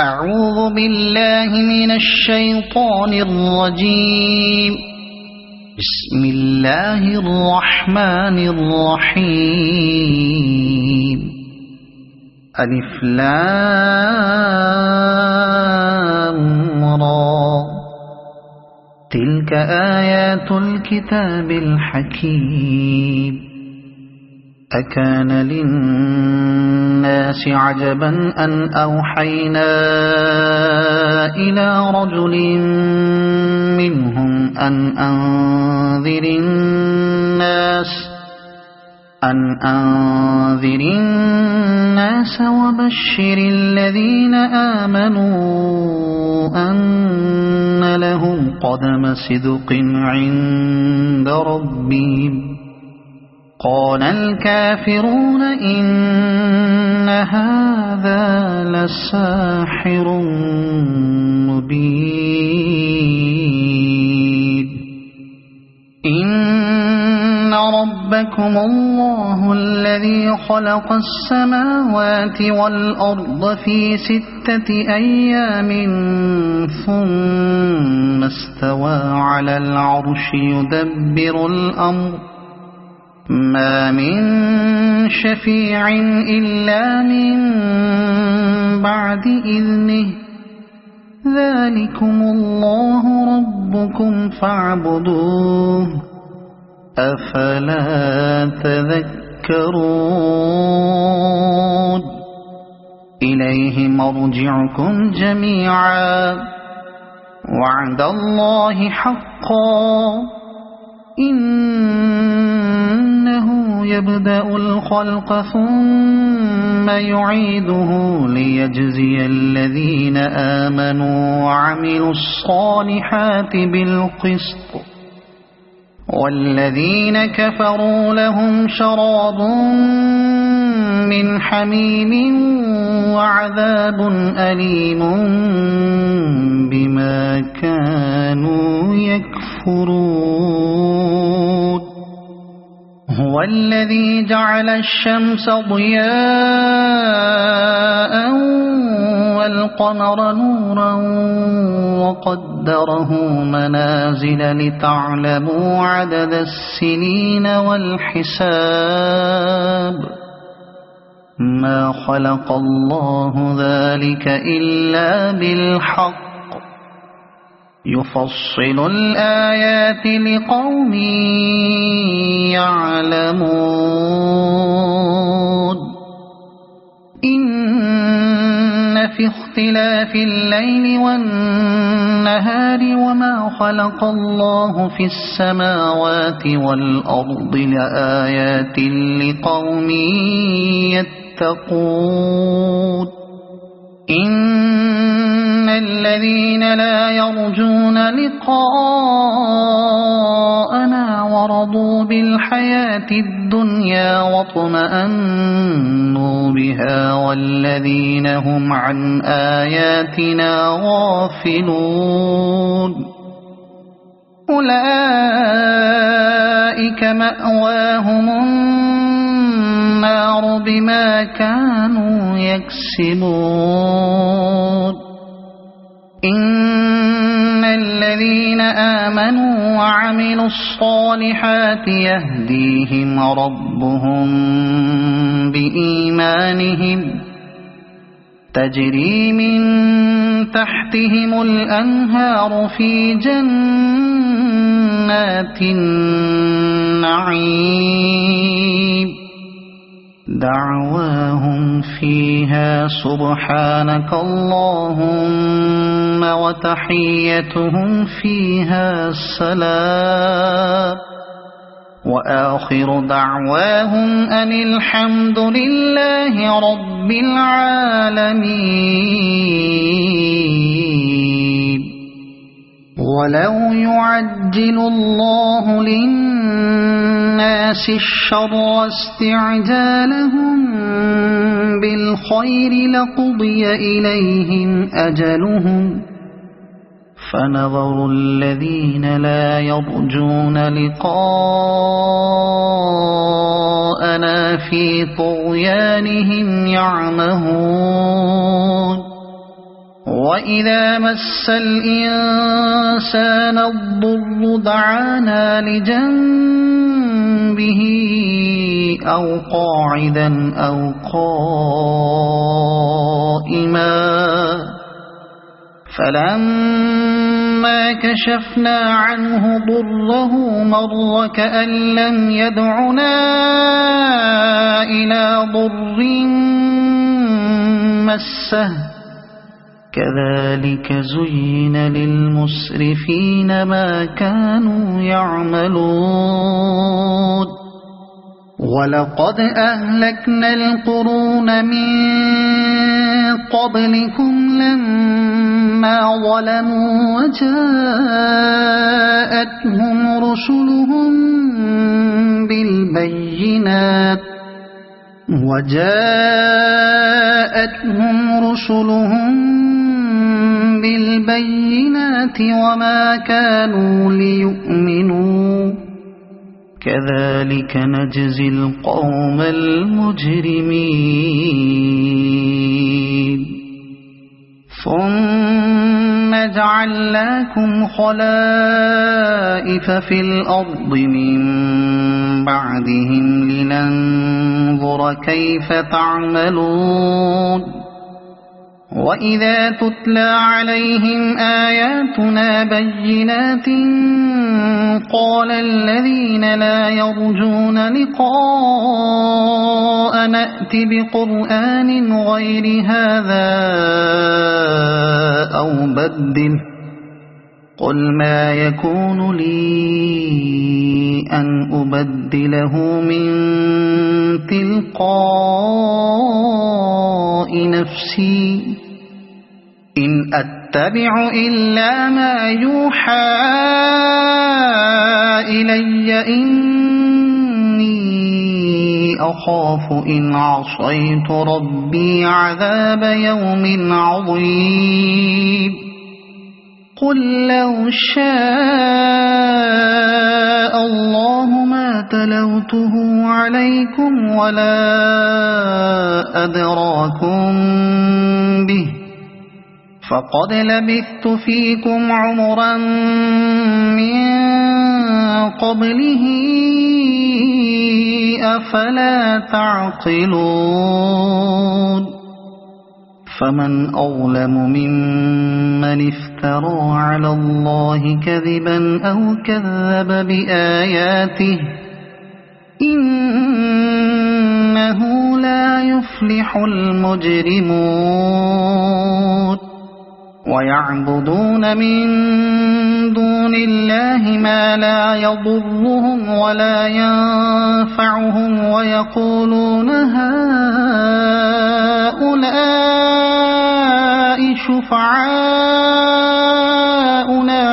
أعوذ بالله من الشيطان الرجيم. بسم الله الرحمن الرحيم. ألف لام را. تلك آيات الكتاب الحكيم. أكان للناس عجبا أن أوحينا إلى رجل منهم أن أنذر الناس وبشر الذين آمنوا أن لهم قدم صدق عند ربهم. قال الكافرون إن هذا لساحر مبين. إن ربكم الله الذي خلق السماوات والأرض في 6 أيام ثم استوى على العرش يدبر الأمر ما من شفيع إلا من بعد إذنه. ذلكم الله ربكم فاعبدوه أفلا تذكرون. إليه مرجعكم جميعا وعد الله حقا. إنه يبدأ الخلق ثم يعيده ليجزي الذين آمنوا وعملوا الصالحات بالقسط والذين كفروا لهم شراب من حميم وعذاب أليم بما كانوا يكفرون. هو الذي جعل الشمس ضياء والقمر نورا وقدره منازل لتعلموا عدد السنين والحساب. ما خلق الله ذلك إلا بالحق. يفصل الآيات لقوم يعلمون. إن في اختلاف الليل والنهار وما خلق الله في السماوات والأرض لآيات لقوم يتقون. إن الذين لا يرجون لقاءنا ورضوا بالحياة الدنيا واطمأنوا بها والذين هم عن آياتنا غافلون أولئك مأواهم النار بما كانوا يكسبون. إن الذين آمنوا وعملوا الصالحات يهديهم ربهم بإيمانهم تجري من تحتهم الأنهار في جنات النعيم. دعواهم فيها سبحانك اللهم وتحيتهم فيها سلام وآخر دعواهم أن الحمد لله رب العالمين. ولو يعجل الله للناس الشر استعجالهم بالخير لقضي إليهم أجلهم فنظر الذين لا يرجون لقاءنا في طغيانهم يعمهون وإذا مس الإنسان الضر دعانا لجنبه أو قاعدا أو قائما فلما كشفنا عنه ضره مر كأن لم يدعنا إلى ضر مسه كذلك زين للمسرفين ما كانوا يعملون ولقد أهلكنا القرون من قبلكم لما ظلموا وجاءتهم رسلهم بالبينات وما كانوا ليؤمنوا كذلك نجزي القوم المجرمين ثم جعلناكم خلائف في الأرض من بعدهم لننظر كيف تعملون وإذا تتلى عليهم آياتنا بينات قال الذين لا يرجون لقاء نأت بقرآن غير هذا أو بدل قل ما يكون لي أن أبدله من تلقاء نفسي إن أتبع إلا ما يوحى إلي إني أخاف إن عصيت ربي عذاب يوم عظيم قل لو شاء الله ما تلوته عليكم ولا أدراكم به فقد لبثت فيكم عمرا من قبله أفلا تعقلون فمن أظلم ممن افترى على الله كذبا أو كذب بآياته إنه لا يفلح المجرمون ويعبدون من دون الله ما لا يضرهم ولا ينفعهم ويقولون هؤلاء شفعاؤنا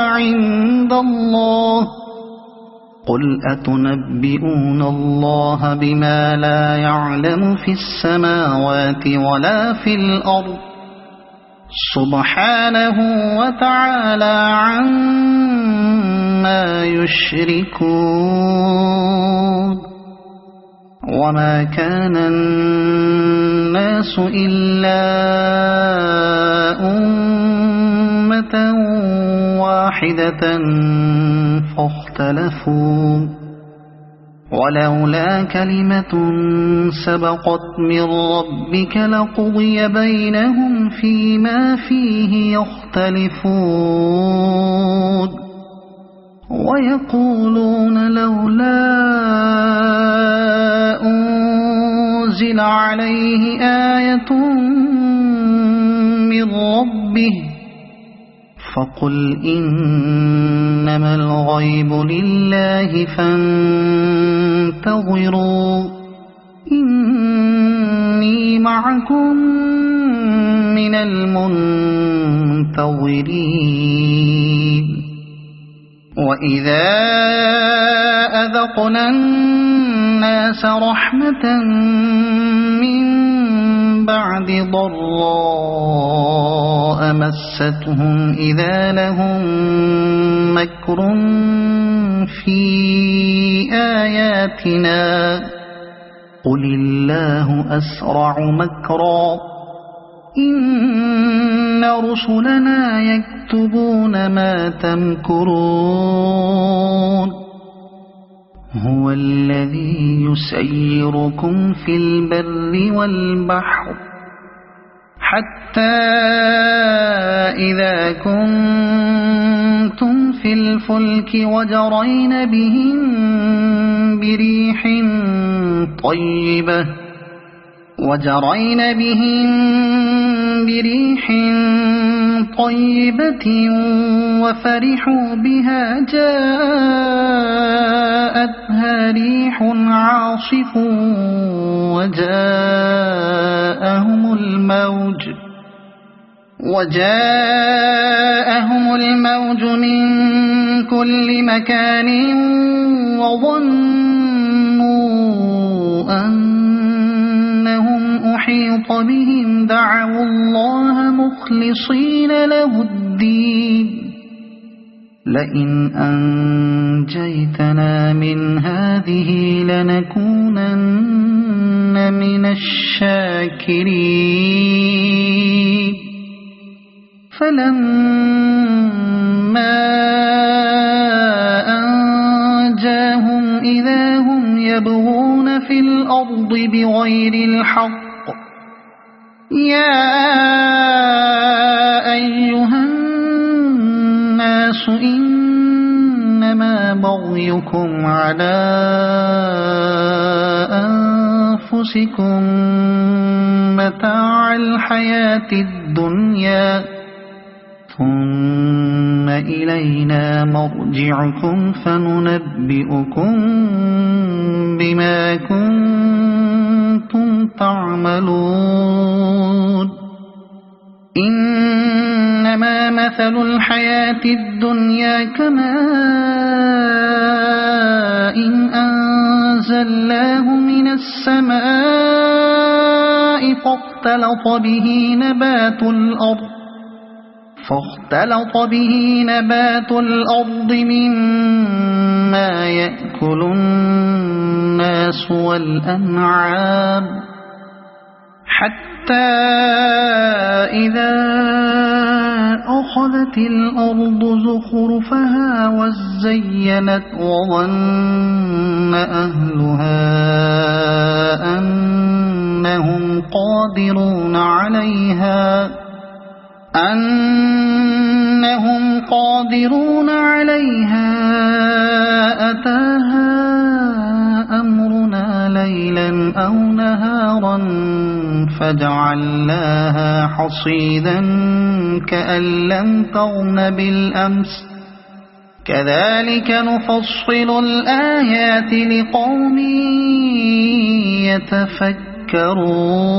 عند الله قل أتنبئون الله بما لا يعلم في السماوات ولا في الأرض سبحانه وتعالى عما يشركون وما كان الناس إلا أمة واحدة فاختلفوا ولولا كلمة سبقت من ربك لقضي بينهم فيما فيه يختلفون ويقولون لولا أنزل عليه آية من ربه فقل إنما الغيب لله فانتظروا إني معكم من المنتظرين وإذا أذقنا الناس رحمة من بعد ضراء مستهم إذا لهم مكر في آياتنا قل الله أسرع مكرا إن رسلنا يكتبون ما تمكرون هو الذي يسيركم في البر والبحر حتى إذا كنتم في الفلك وجرين بهم بريح طيبة وفرحوا بها جاءتها ريح عاصف وجاءهم الموج من كل مكان وظنوا أنهم أحيط بهم دعوا الله مخلصين له الدين لئن أنجيتنا من هذه لنكونن من الشاكرين فلما أنجاهم إذا هم يبغون في الأرض بغير الحق يا أيها الناس إنما بغيكم على أنفسكم متاع الحياة الدنيا ثم إلينا مرجعكم فننبئكم بما كنتم تعملون إنما مثل الحياة الدنيا كماء أنزلناه من السماء فاختلط به نبات الأرض مما يأكل الناس والأنعام حتى إذا أخذت الأرض زخرفها وزينت وظن أهلها أنهم قادرون عليها أتاها أمرنا ليلا أو نهارا فجعلناها حصيدا كأن لم تغن بالأمس كذلك نفصل الآيات لقوم يتفكرون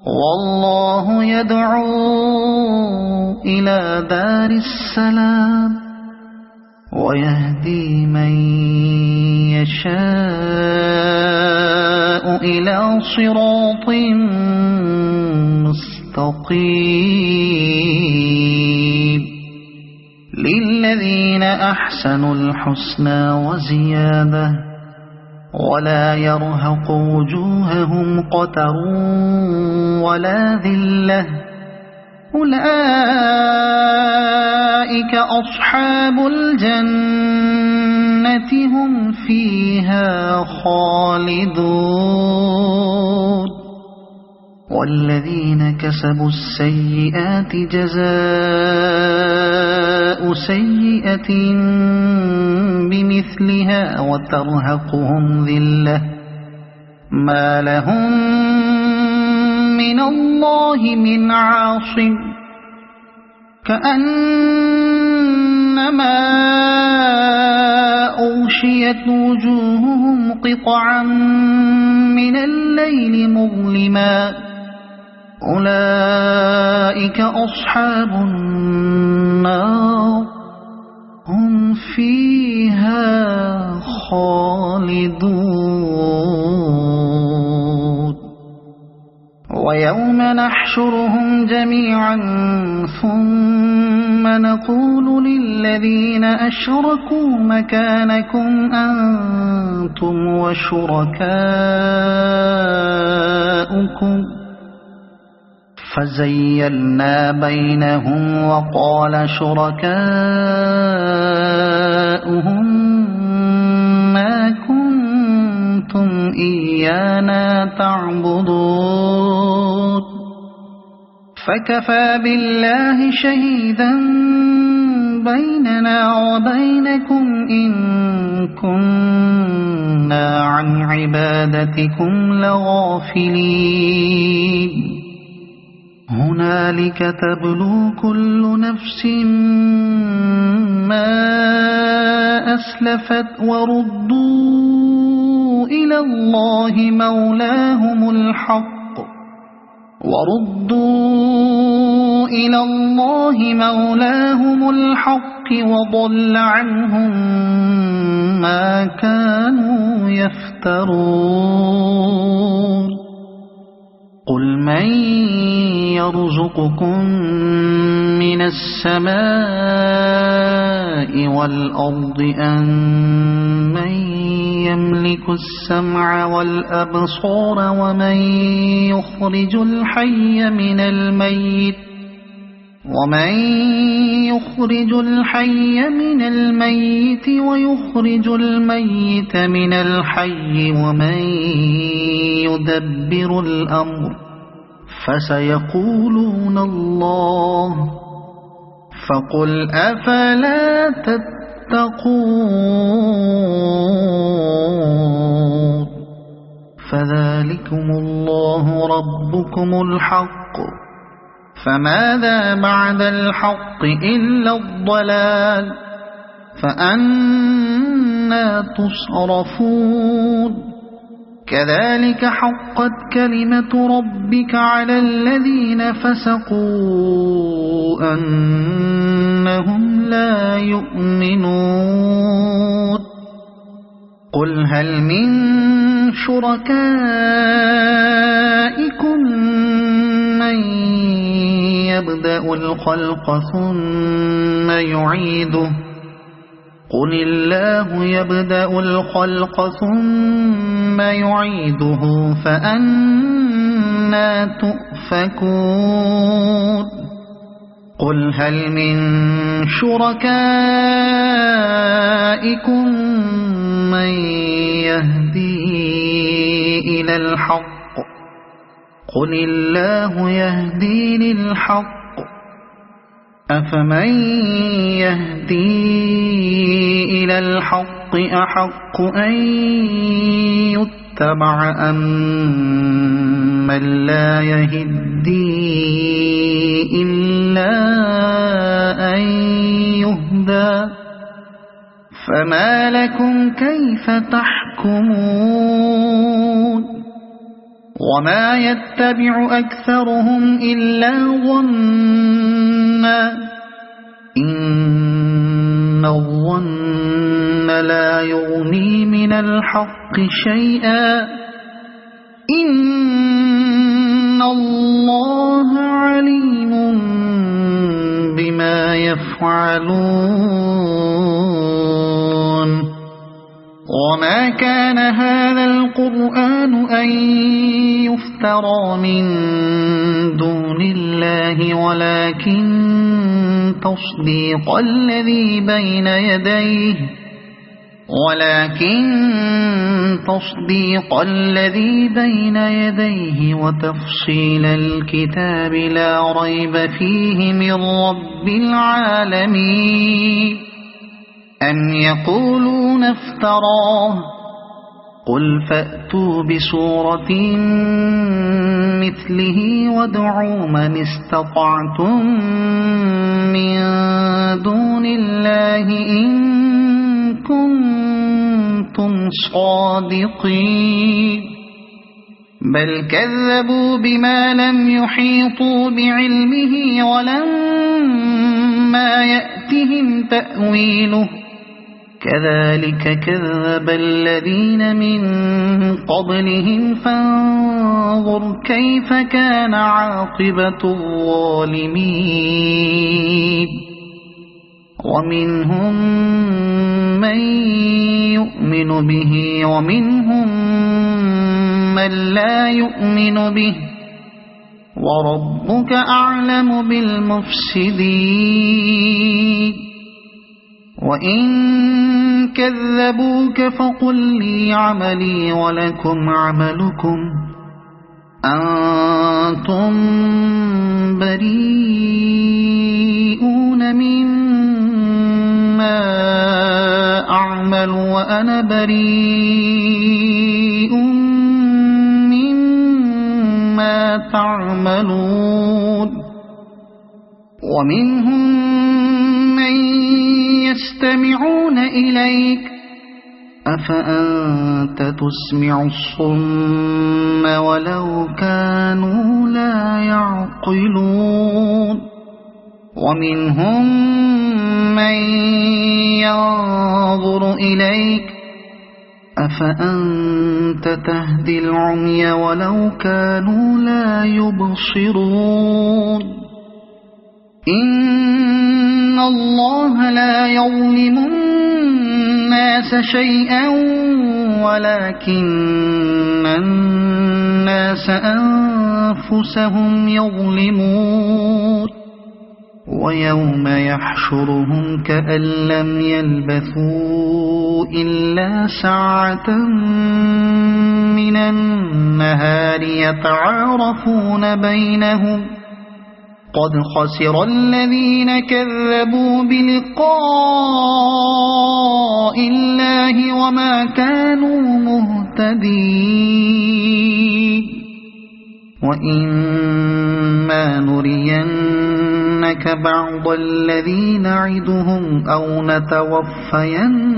والله يدعو إلى دار السلام ويهدي من يشاء إلى صراط مستقيم للذين أحسنوا الحسنى وزيادة ولا يرهق وجوههم قتر ولا ذلة أولئك أصحاب الجنة هم فيها خالدون والذين كسبوا السيئات جزاء سيئة بمثلها وترهقهم ذلة ما لهم من الله من عاصم كأنما أغشيت وجوههم قطعا من الليل مظلما أولئك أصحاب النار هم فيها خالدون ويوم نحشرهم جميعا ثم نقول للذين أشركوا مكانكم أنتم وشركاؤكم فزيلنا بينهم وقال شركاؤهم ما كنتم إيانا تعبدون فكفى بالله شهيدا بيننا وبينكم إن كنا عن عبادتكم لغافلين هنالك تبلو كل نفس ما أسلفت وردوا إلى الله مولاهم الحق وضل عنهم ما كانوا يفترون قل من يرزقكم من السماء والأرض أمن يملك السمع والأبصار ومن يخرج الحي من الميت ويخرج الميت من الحي ومن يدبر الأمر فسيقولون الله فقل أفلا تتقون فذلكم الله ربكم الحق فماذا بعد الحق إلا الضلال فأنى تصرفون كذلك حقت كلمة ربك على الذين فسقوا أنهم لا يؤمنون قل هل من شركائكم من يبدأ الخلق ثم يعيده قل الله يبدأ الخلق ثم يعيده فأنى تؤفكون قل هل من شركائكم من يهدي إلى الحق قل الله يهدي للحق أفمن يهدي إلى الحق أحق أن يتبع أم من لا يهدي إلا أن يهدى فما لكم كيف تحكمون وما يتبع أكثرهم إلا ظنا إن الظن لا يغني من الحق شيئا إن الله عليم بما يفعلون وما كان هذا القرآن أن يفترى من دون الله ولكن تصديق الذي بين يديه وتفصيل الكتاب لا ريب فيه من رب العالمين أم يقولون افتراه قل فأتوا بسورة مثله وادعوا من استطعتم من دون الله إن كنتم صادقين بل كذبوا بما لم يحيطوا بعلمه ولما يأتهم تأويله كذلك كذب الذين من قبلهم فانظر كيف كان عاقبة الظالمين ومنهم من يؤمن به ومنهم من لا يؤمن به وربك أعلم بالمفسدين وإن كذبوك فقل لي عملي ولكم عملكم أنتم بريئون مما أعمل وأنا بريء مما تعملون ومنهم من يستمعون إليك أفأنت تسمع الصم ولو كانوا لا يعقلون ومنهم من ينظر إليك أفأنت تهدي العمي ولو كانوا لا يبصرون إن الله لا يظلم الناس شيئا ولكن الناس أنفسهم يظلمون ويوم يحشرهم كأن لم يلبثوا إلا ساعة من النهار يتعارفون بينهم قد خسر الذين كذبوا بلقاء الله وما كانوا مهتدين وإما نرينك بعض الذي نعدهم أو نتوفينك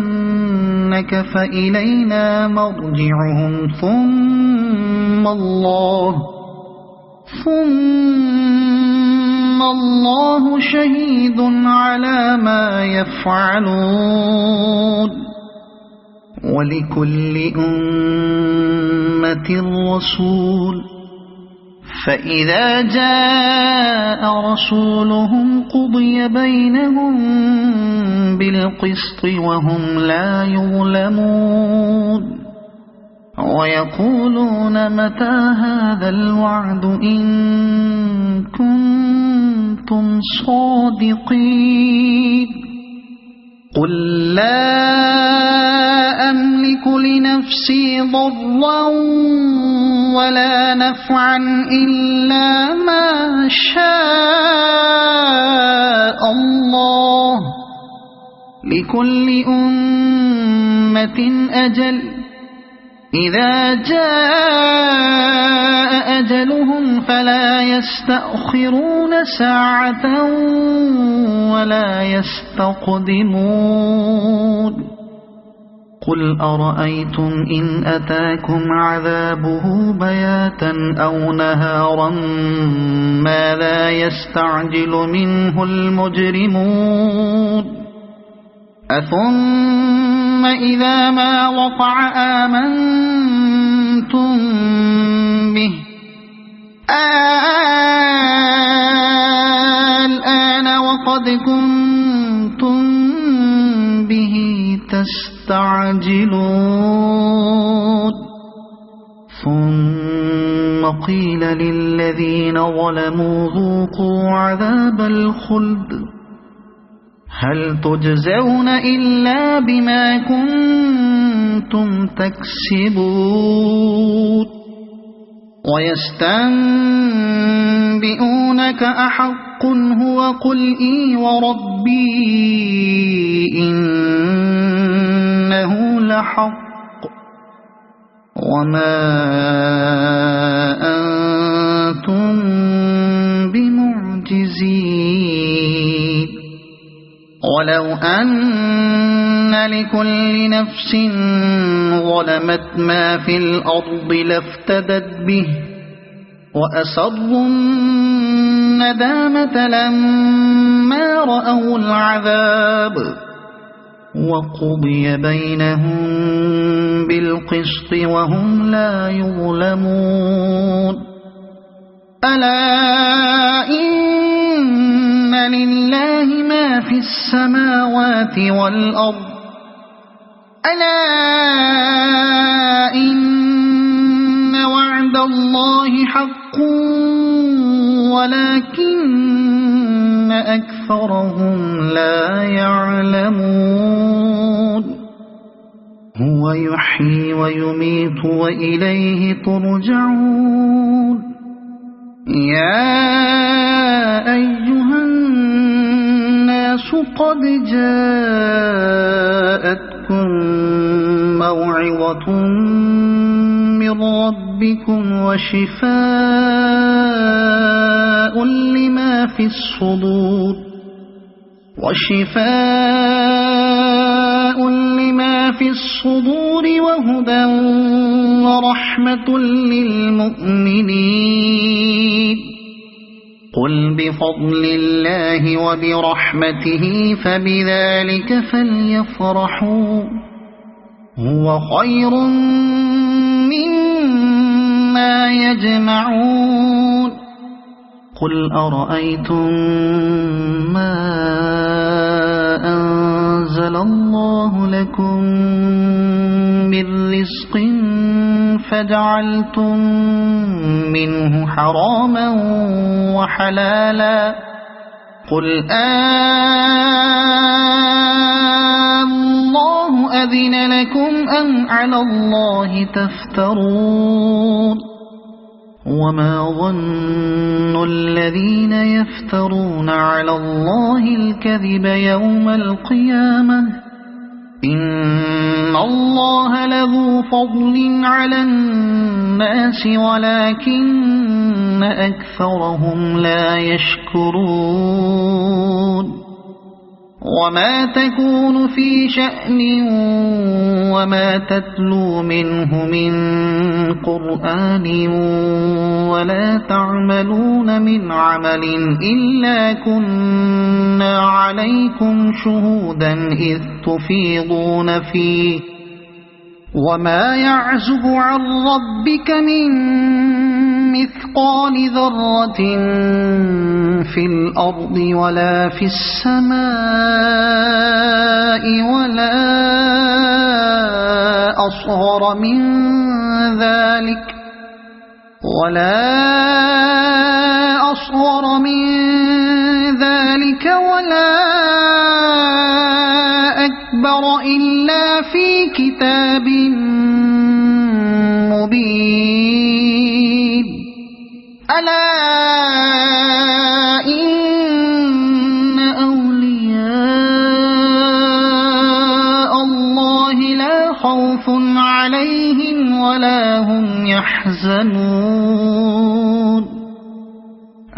فإلينا مرجعهم ثم الله شهيد على ما يفعلون ولكل أمة رسول فإذا جاء رسولهم قضي بينهم بالقسط وهم لا يظلمون ويقولون متى هذا الوعد إن كنتم صادقين قل لا أملك لنفسي ضرا ولا نفعا إلا ما شاء الله لكل أمة أجل إذا جاء أجلهم فلا يستأخرون ساعة ولا يستقدمون قل أرأيتم إن أتاكم عذابه بياتا أو نهارا ماذا يستعجل منه المجرمون أثم إذا ما وقع آمنتم به الآن وقد كنتم به تستعجلون ثم قيل للذين ظلموا ذوقوا عذاب الخلد هل تجزون إلا بما كنتم تكسبون ويستنبئونك أحق هو قل إي وربي إنه لحق وما أنتم بمعجزين ولو أن لكل نفس ظلمت ما في الأرض لافتدت به وأسروا الندامة لما رأوا العذاب وقضي بينهم بالقسط وهم لا يظلمون ألا إن لله ما في السماوات والأرض ألا إن وعد الله حق ولكن أكثرهم لا يعلمون هو يحيي ويميت وإليه ترجعون يا أيها الناس قد جاءتكم موعظة من ربكم وشفاء لما في الصدور وهدى ورحمة للمؤمنين قل بفضل الله وبرحمته فبذلك فليفرحوا هو خير مما يجمعون قل أرأيتم ما أنزل الله لكم من رزق فجعلتم منه حراما وحلالا قل الله أذن لكم أم على الله تفترون وما ظن الذين يفترون على الله الكذب يوم القيامة إن الله لذو فضل على الناس ولكن أكثرهم لا يشكرون وما تكون في شأن وما تتلو منه من قرآن ولا تعملون من عمل إلا كنا عليكم شهودا إذ تفيضون فيه وما يعزب عن ربك من مثقال ذرة في الأرض ولا في السماء ولا أصغر من ذلك ولا أكبر إلا في كتاب مبين ألا إن أولياء الله لا خوف عليهم ولا هم يحزنون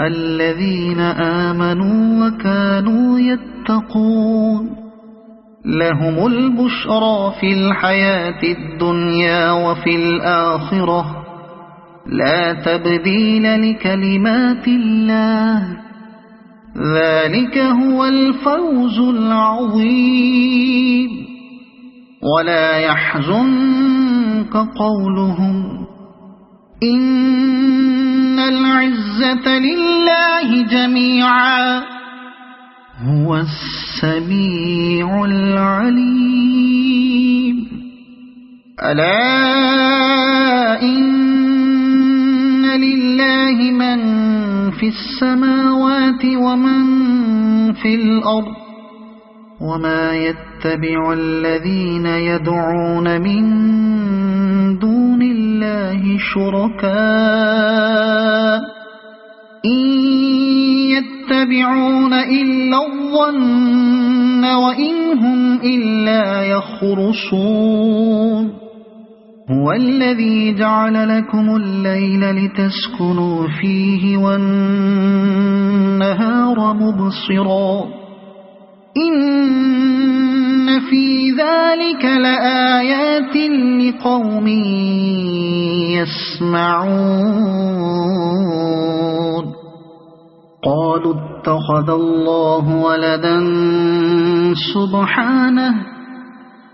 الذين آمنوا وكانوا يتقون لهم البشرى في الحياة الدنيا وفي الآخرة لا تبديل لكلمات الله ذلك هو الفوز العظيم ولا يحزنك قولهم إن العزة لله جميعا هو السميع العليم ألا إن لله من في السماوات ومن في الأرض وما يتبع الذين يدعون من دون الله شركاء إن يتبعون إلا الظن وإن هم إلا يخرصون هو الذي جعل لكم الليل لتسكنوا فيه والنهار مبصرا إن في ذلك لآيات لقوم يسمعون قالوا اتخذ الله ولدا سبحانه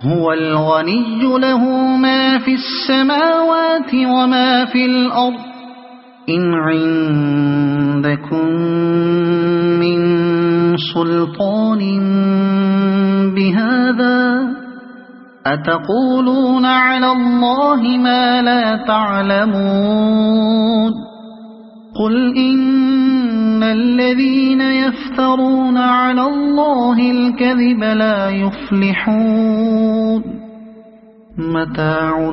هو الغني له ما في السماوات وما في الأرض إن عندكم من سلطان بهذا أتقولون على الله ما لا تعلمون قل إن الذين يفترون على الله الكذب لا يفلحون متاع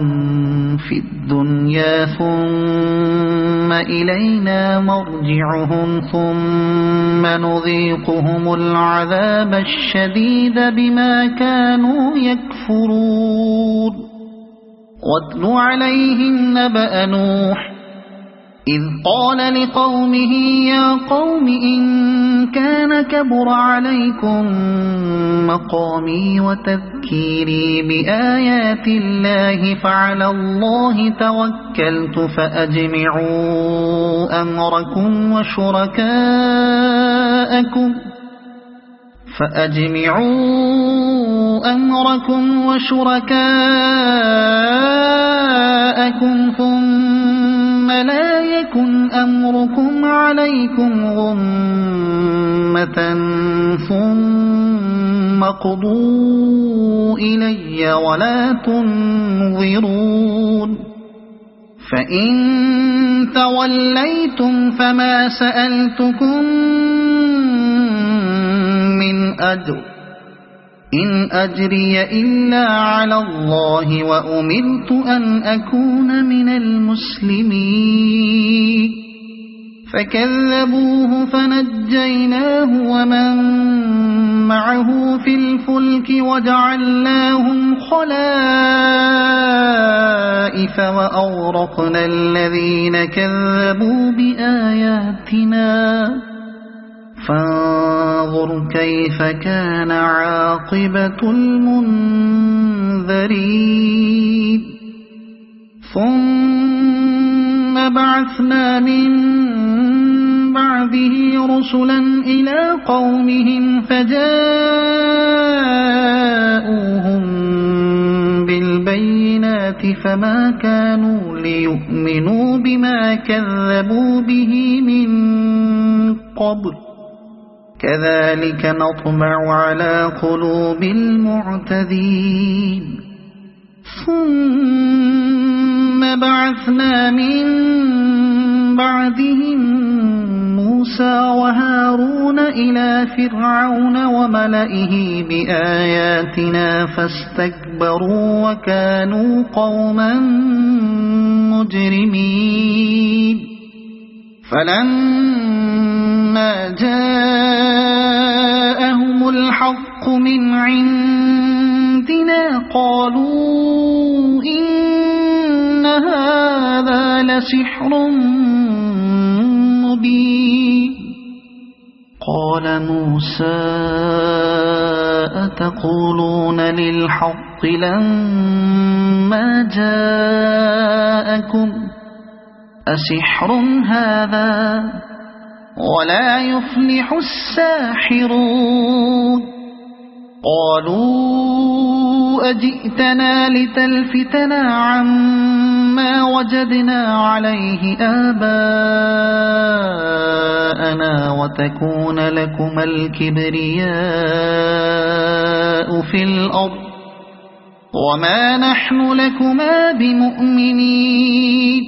في الدنيا ثم إلينا مرجعهم ثم نذيقهم العذاب الشديد بما كانوا يكفرون واتل عليهم نبأ نوح إذ قال لقومه يا قوم إن كان كبر عليكم مقامي وتذكيري بآيات الله فعلى الله توكلت فأجمعوا أمركم وشركاءكم ثم لا يكن أمركم عليكم غمة ثم قضوا إلي ولا تنظرون فإن توليتم فما سألتكم من أجر إن أجري إلا على الله وأمرت أن أكون من المسلمين فكذبوه فنجيناه ومن معه في الفلك وجعلناهم خلائف وأغرقنا الذين كذبوا بآياتنا فانظر كيف كان عاقبة المنذرين ثم بعثنا من بعده رسلا إلى قومهم فجاءوهم بالبينات فما كانوا ليؤمنوا بما كذبوا به من قبل كذلك نطبع على قلوب المعتدين ثم بعثنا من بعدهم موسى وهارون إلى فرعون وملئه بآياتنا فاستكبروا وكانوا قوما مجرمين فلما جاءهم الحق من عندنا قالوا إن هذا لسحر مبين قال موسى أتقولون للحق لما جاءكم أسحر هذا ولا يفلح الساحرون قالوا أجئتنا لتلفتنا عما وجدنا عليه آباءنا وتكون لكما الكبرياء في الأرض وما نحن لكما بمؤمنين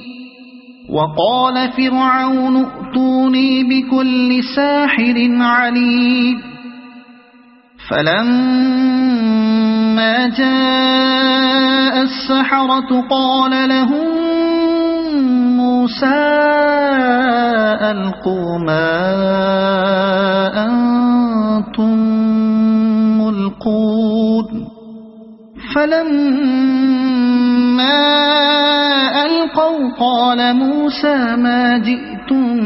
وقال فرعون ائتوني بكل ساحر عليم فلما جاء السحرة قال لهم موسى ألقوا ما أنتم ملقون فلما ألقوا قال موسى ما جئتم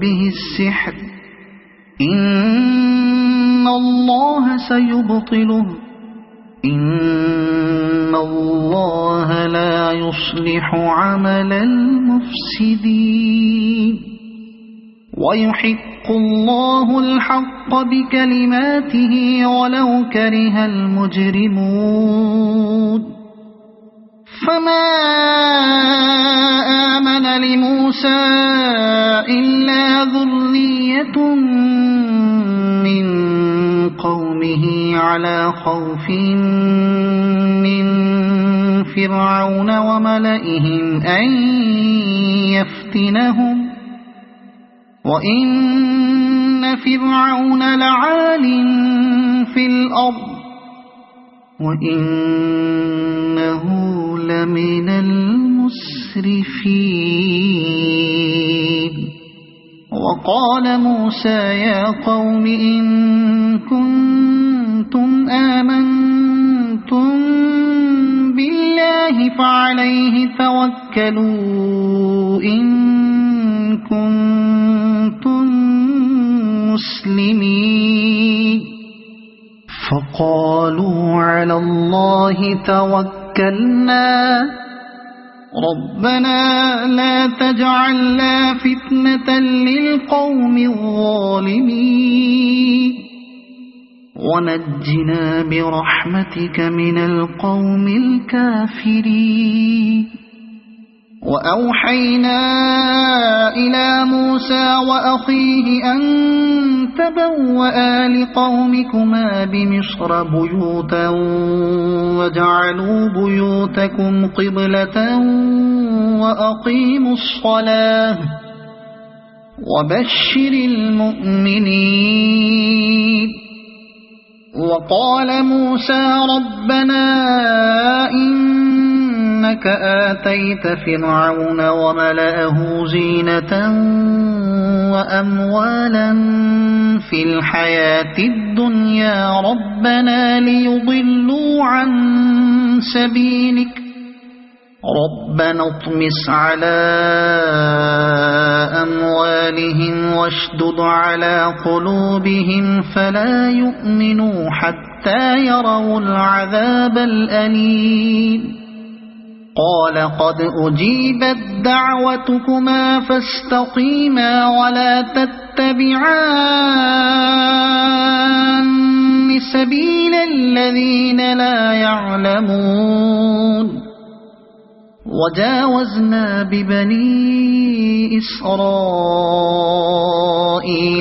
به السحر إن الله سيبطله إن الله لا يصلح عمل المفسدين ويحق الله الحق بكلماته ولو كره المجرمون فما آمن لموسى إلا ذرية من قومه على خوف من فرعون وملئهم أن يفتنهم وإن فرعون لعال في الأرض وإنه لمن المسرفين وقال موسى يا قوم إن كنتم آمنتم بالله فعليه توكلوا إن كنتم مسلمين فقالوا على الله توكلنا ربنا لا تجعلنا فتنة للقوم الظالمين ونجنا برحمتك من القوم الكافرين وأوحينا إلى موسى وأخيه أن تبوأ لقومكما بمصر بيوتا وجعلوا بيوتكم قبلة وأقيموا الصلاة وبشر المؤمنين وقال موسى ربنا إنك آتيت فرعون وملأه زينة وأموالا في الحياة الدنيا ربنا ليضلوا عن سبيلك ربنا اطمس على أموالهم واشدد على قلوبهم فلا يؤمنوا حتى يروا العذاب الأليم قال قد أجيبت دعوتكما فاستقيما ولا تتبعان سبيل الذين لا يعلمون وجاوزنا ببني إسرائيل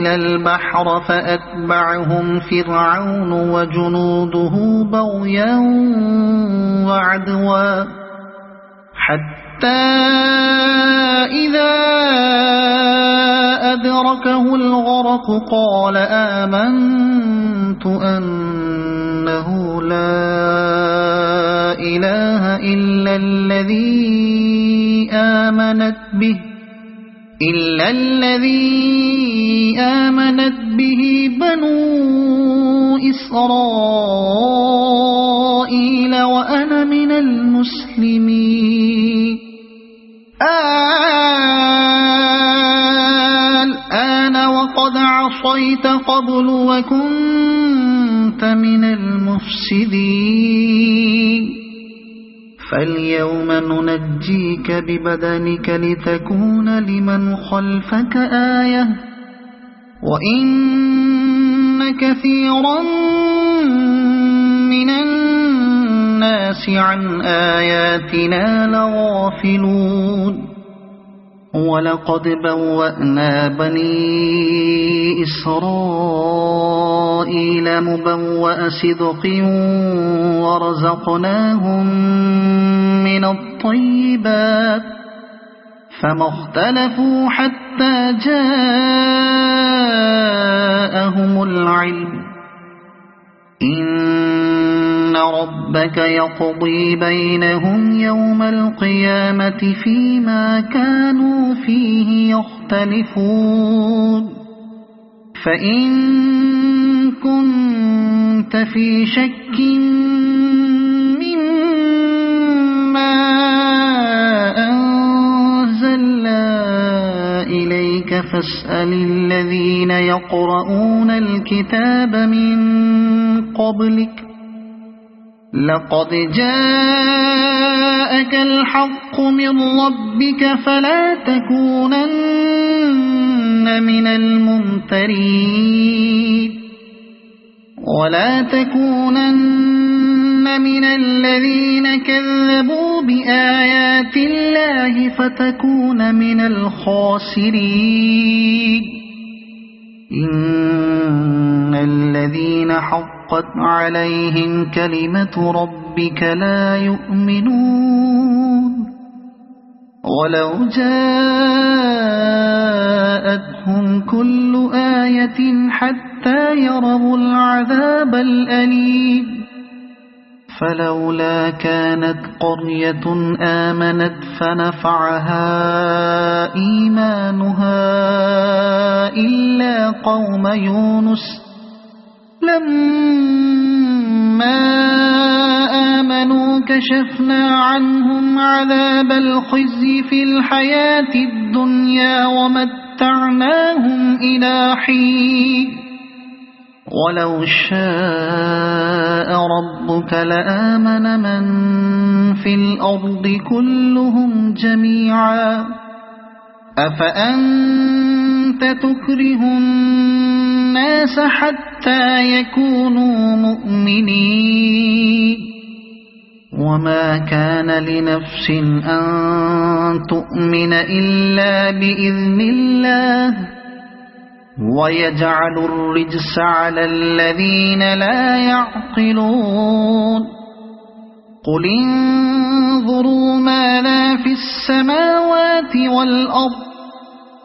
البحر فأتبعهم فرعون وجنوده بغيا وعدوا حتى إذا أدركه الغرق قال آمنت أنه لا إله إلا الذي آمنت به بنو إسرائيل وأنا من المسلمين الآن وقد عصيت قبل وكنت من المفسدين فاليوم ننجيك ببدنك لتكون لمن خلفك آية وإن كثيرا من الناس عن آياتنا لغافلون ولقد بوأنا بني إسرائيل مبوأ صدق ورزقناهم من الطيبات فما اختلفوا حتى جاءهم العلم إن ربك يقضي بينهم يوم القيامة فيما كانوا فيه يختلفون فإن كنت في شك مما أنزلنا إليك فاسأل الذين يقرؤون الكتاب من قبلك لقد جاءك الحق من ربك فلا تكونن من الممترين ولا تكونن من الذين كذبوا بآيات الله فتكون من الخاسرين إن الذين حقت عليهم كلمة ربك لا يؤمنون ولو جاءت فأخذتهم كل آية حتى يروا العذاب الأليم فلولا كانت قرية آمنت فنفعها إيمانها إلا قوم يونس لما آمنوا كشفنا عنهم عذاب الخزي في الحياة الدنيا ومتعناهم إلى حين ولو شاء ربك لآمن من في الأرض كلهم جميعا أفأنت تكره الناس حتى يكونوا مؤمنين وما كان لنفس أن تؤمن إلا بإذن الله ويجعل الرجس على الذين لا يعقلون قل انظروا ماذا في السماوات والأرض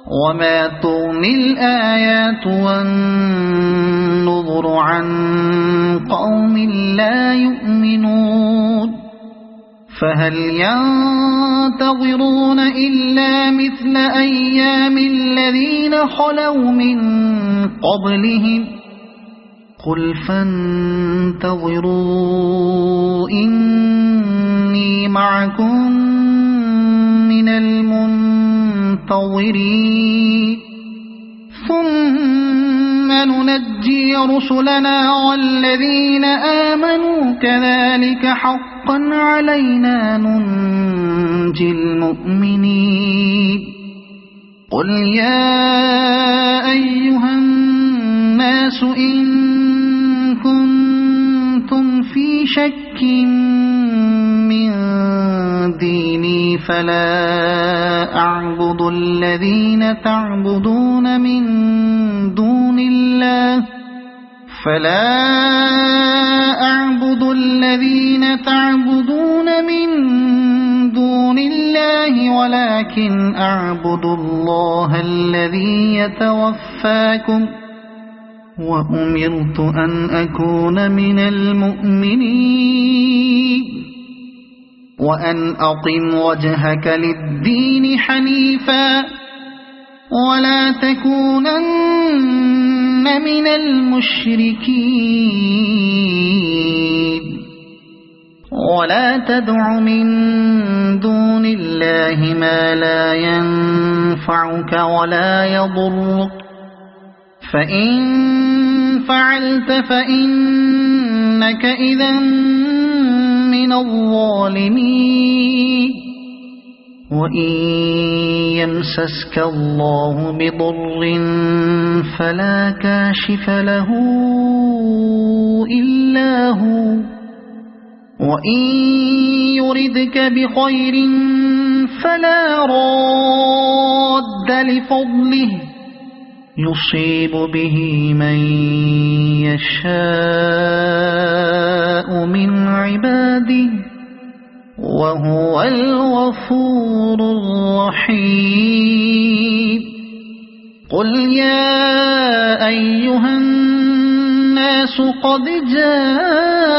وما تغني الآيات والنذر عن قوم لا يؤمنون فهل ينتظرون إلا مثل أيام الذين خلوا من قبلهم قل فانتظروا إني معكم من المنتظرين ثم ننجي رسلنا والذين آمنوا كذلك حقا علينا ننجي المؤمنين قل يا أيها الناس إن كنتم في شك من ديني فلا أعبد الذين تعبدون من دون الله ولكن أعبد الله الذي يتوفاكم وأمرت أن أكون من المؤمنين وأن أقم وجهك للدين حنيفا ولا تكونن من المشركين ولا تدع من دون الله ما لا ينفعك ولا يضرك فإن فعلت فإنك إذا من الظالمين وإن يمسسك الله بضر فلا كاشف له إلا هو وإن يردك بخير فلا راد لفضله يصيب به من يشاء من عباده وهو الغفور الرحيم قل يا أيها الناس قد جاءكم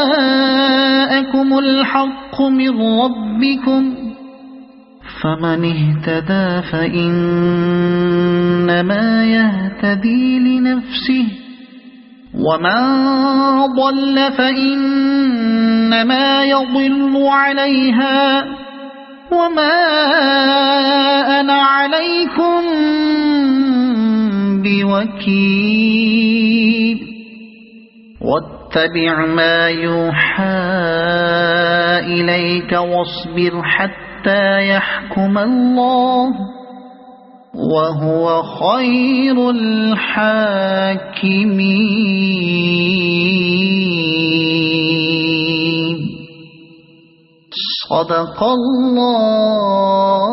الحق من ربكم فمن اهتدى فإنما يهتدي لنفسه ومن ضل فإنما يضل عليها وما أنا عليكم بوكيل واتبع ما يوحى إليك واصبر حتى يحكم الله وهو خير الحاكمين صدق الله